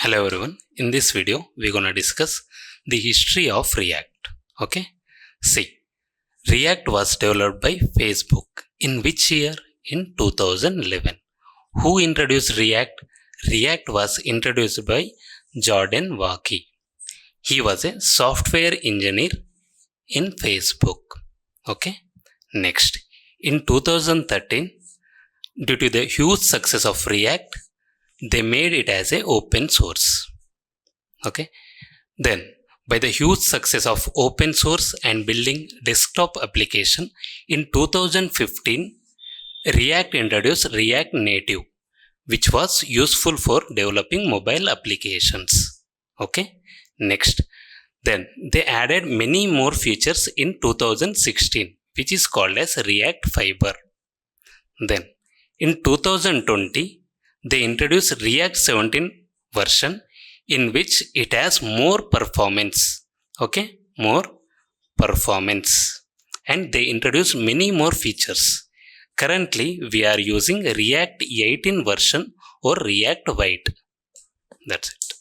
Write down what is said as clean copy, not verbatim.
Hello everyone, in this video we're gonna discuss the history of React. Okay, see, React was developed by Facebook. In which year? In 2011. Who introduced React? React was introduced by Jordan Waki. He was a software engineer in Facebook. Okay, next, in 2013, due to the huge success of React, they made it as a open source. Okay, then by the huge success of open source and building desktop application, in 2015 React introduced React Native, which was useful for developing mobile applications. Okay, next, then they added many more features in 2016, which is called as React Fiber. Then in 2020 they introduced React 17 version, in which it has more performance. Okay, more performance, and they introduced many more features. Currently we are using React 18 version or React White. That's it.